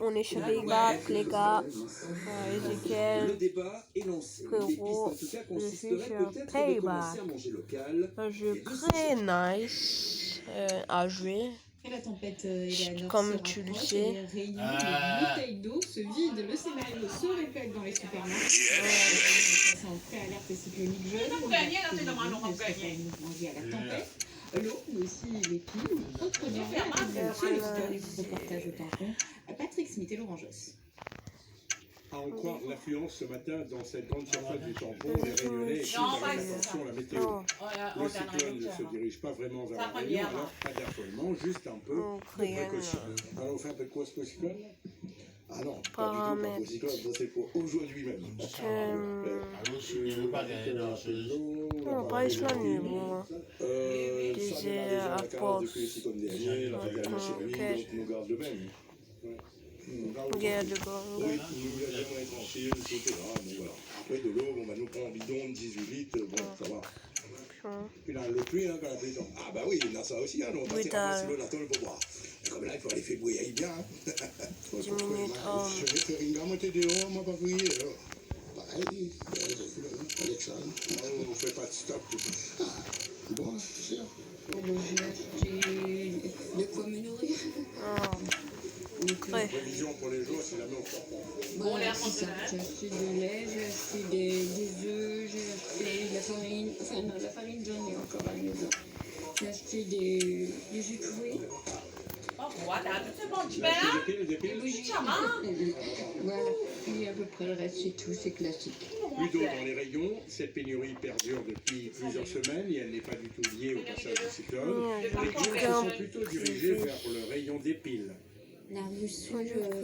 on est chez Pays-Bas, les gars. Ezekiel, Le débat est lancé. frérot, Les pistes, en tout cas, je suis consisteraient sur peut-être de Pays-Bas. commencer à manger local. Un jeu très nice à jouer. Et la tempête Eleanor Comme se tu le rapproche sais. et les rayons, les bouteilles d'eau se vident, le scénario se répète dans les supermarchés. En préalerte cyclonique jeune, mouvement lié à la tempête, l'eau, mais aussi les piles, autres denrées. Sur le reportage au tampon, Patrick Smith et Laurent Josse. À en croire l'affluence ce matin dans cette grande surface du tampon, les Réunionnais écoutent avec attention la météo. Le cyclone ne se dirige pas vraiment vers la Réunion, alors pas d'affolement, juste un peu de précaution. Alors on fait un peu de quoi ce cyclone? Ah non, pas du tout, pas pour cyclone, ça c'est pour aujourd'hui même. Non, pas islamique, bon. Ça démarre déjà la carence depuis le cyclone dernier, la dernière chérie, donc nous garde le même. Regarde, bon. Oui, nous allons être tranquilles, etc. Donc voilà. Après de l'eau, bon, bah, nous prend un bidon de 18 litres, bon, ça va. Puis là, le pluie, hein, quand la pluie tombe. Ah bah oui, il y a ça aussi, hein, on va tirer l'eau là-dedans pour boire. Et comme là, il faut aller faire bouillir bien. Hein. 10 minutes, Je vais faire une gamme, t'es dehors, moi pas bouillir. Pareil, Alexandre, on ne fait pas de stop. Ah, bon, c'est sûr. De quoi me nourrir. Prévision pour les jours, c'est la même chose. Voilà, c'est ça. J'ai acheté du lait, j'ai acheté des œufs, j'ai acheté de la farine. Enfin, non, la farine, j'en ai encore à la maison. J'ai acheté des jus de fruits. Des piles. Voilà. Puis à peu près le reste, c'est tout, c'est classique. Plus d'eau dans les rayons, cette pénurie perdure depuis plusieurs semaines et elle n'est pas du tout liée au passage du cyclone. Les clients se sont plutôt dirigés vers le rayon des piles. On a reçu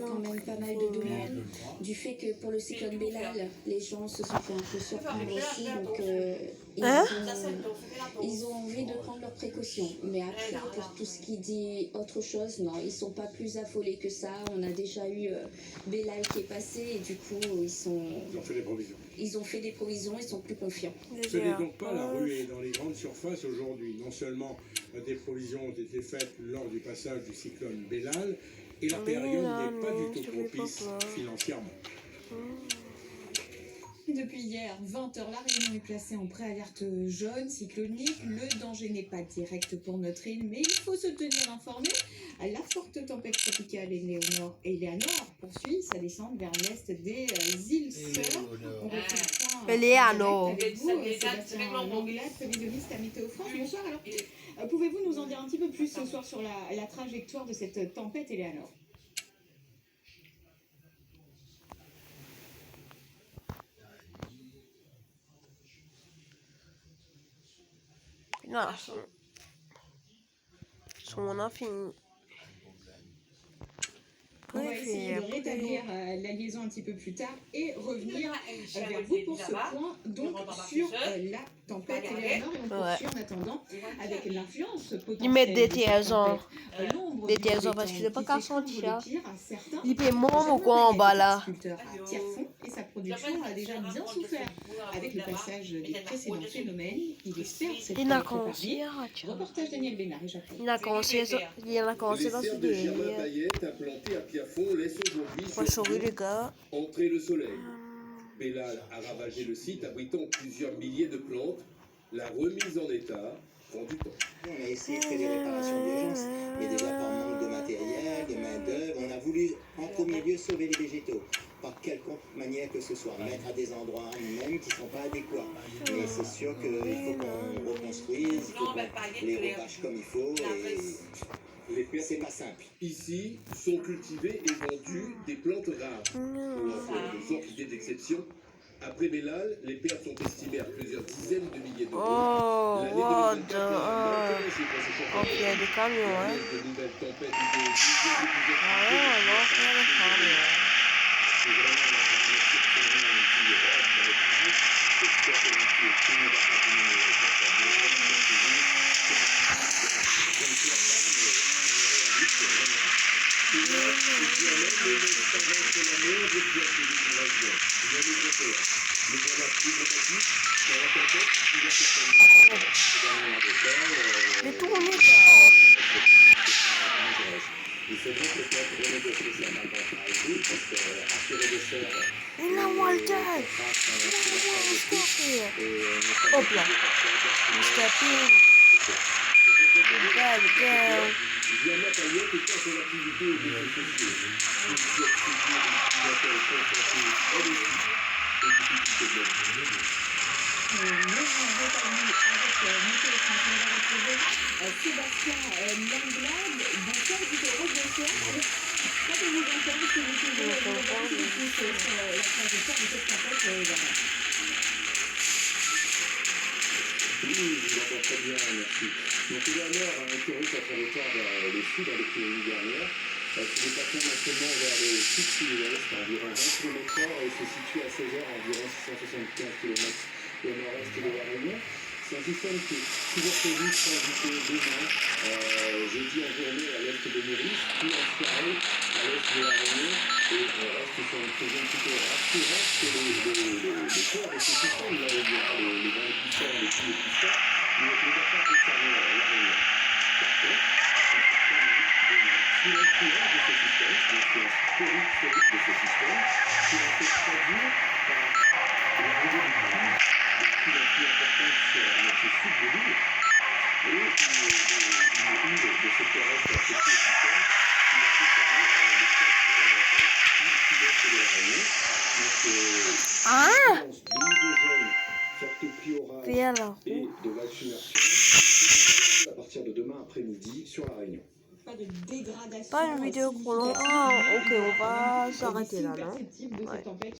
quand même pas mal de demandes du fait que pour le cyclone Bellal, les gens se sont fait un peu surprendre aussi, donc ils ont envie de prendre leurs précautions. Mais après, pour tout ce qui dit autre chose, non, ils sont pas plus affolés que ça. On a déjà eu Bellal qui est passé et du coup, ils ont fait des provisions. Ils ont fait des provisions, ils sont plus confiants. Ce n'est donc pas la ruée dans les grandes surfaces aujourd'hui. Non seulement des provisions ont été faites lors du passage du cyclone Bellal, et la période n'est pas du tout propice financièrement. Depuis hier, 20h, la Réunion est placée en préalerte jaune, cyclonique. Le danger n'est pas direct pour notre île, mais il faut se tenir informé. La forte tempête tropicale Eleanor poursuit sa descente vers l'est des îles Sœurs. On refait le point Eleanor. avec vous, Sébastien Langlade, prévisionniste à Météo France. Bonsoir. Alors, pouvez-vous nous en dire un petit peu plus ce soir sur la trajectoire de cette tempête Eleanor? Non, on a fini. On va essayer de rétablir la liaison un petit peu plus tard et revenir vers vous pour ce point donc sur la tempête Eleanor. Et on poursuit en attendant avec l'influence potentielle. Ils mettent des TSO. Des TSO parce que c'est pas qu'à sentir. Il fait mon ou quoi en bas là. Et sa production a déjà bien souffert avec le passage des précédents phénomènes. Il espère cette Il a commencé. Reportage Daniel Bénard et Jacques. Il a commencé dans ce délire. Bonjour les gars. Entrer le soleil. Bellal a ravagé le site abritant plusieurs milliers de plantes. La remise en état prend du temps. On a essayé de faire des réparations d'urgence, mais déjà par manque de matériel, de main-d'œuvre, on a voulu en premier lieu sauver les végétaux. Par quelconque manière que ce soit, mettre à des endroits même qui ne sont pas adéquats. Mais c'est sûr qu'il faut qu'on reconstruise, il faut qu'on les repâche comme il faut. Et les pertes, c'est pas simple. Ici sont cultivées et vendues des plantes rares, des orchidées d'exception. Après Bellal, les pertes sont estimées à plusieurs dizaines de milliers d'euros. Oh, what the... Oh, il y a des camions, hein. De nouvelles tempêtes ou Ah, ouais, on va faire des camions. Les tournées, Il faudrait peut-être renégocier ça. tiré de serre. Il a Walter. Hop là. Stepping. Diana Payette est son activité aux réseaux sociaux. Une flexibilité utilisateur est confrontée elle aussi aux difficultés de la vie. Sébastien Langlade, bonsoir, du Rose de Serre. Quand on vous entend, si vous pouvez nous regarder un petit peu sur la trajectoire de cette tempête. Oui, je vous entends très bien, merci. Donc, les dernières a interrompu sa trajectoire vers le sud avec une dernière. Se déplaçant maintenant vers le sud-sud-ouest, environ 20 km/h, et se situe à 16h environ 675 km au nord-est de la Réunion. C'est un système qui est toujours prévu de transiter demain, jeudi en journée à l'est de Maurice, puis en soirée à l'est de la Réunion, et on reste sur une saison plutôt rassurante que le corps de ce système, là où il y aura les vents les plus forts, les plus forts, mais les affaires concernant la Réunion. Par contre, sous l'influence de ce système, sous l'influence périphérique de ce système, qui va se traduire par l'arrivée du vent, de plus en plus importante sur la moitié sud de l'île, et une île de ce terrestre associé au système qui va concerner les côtes sud-est de la Réunion. Donc, de nouveaux jeunes, forte pluie orage et de vagues submersion à partir de demain après-midi sur la Réunion. Pas de dégradation. Pas une vidéo trop longue. Ah, ok, on va s'arrêter là, non? De cette tempête.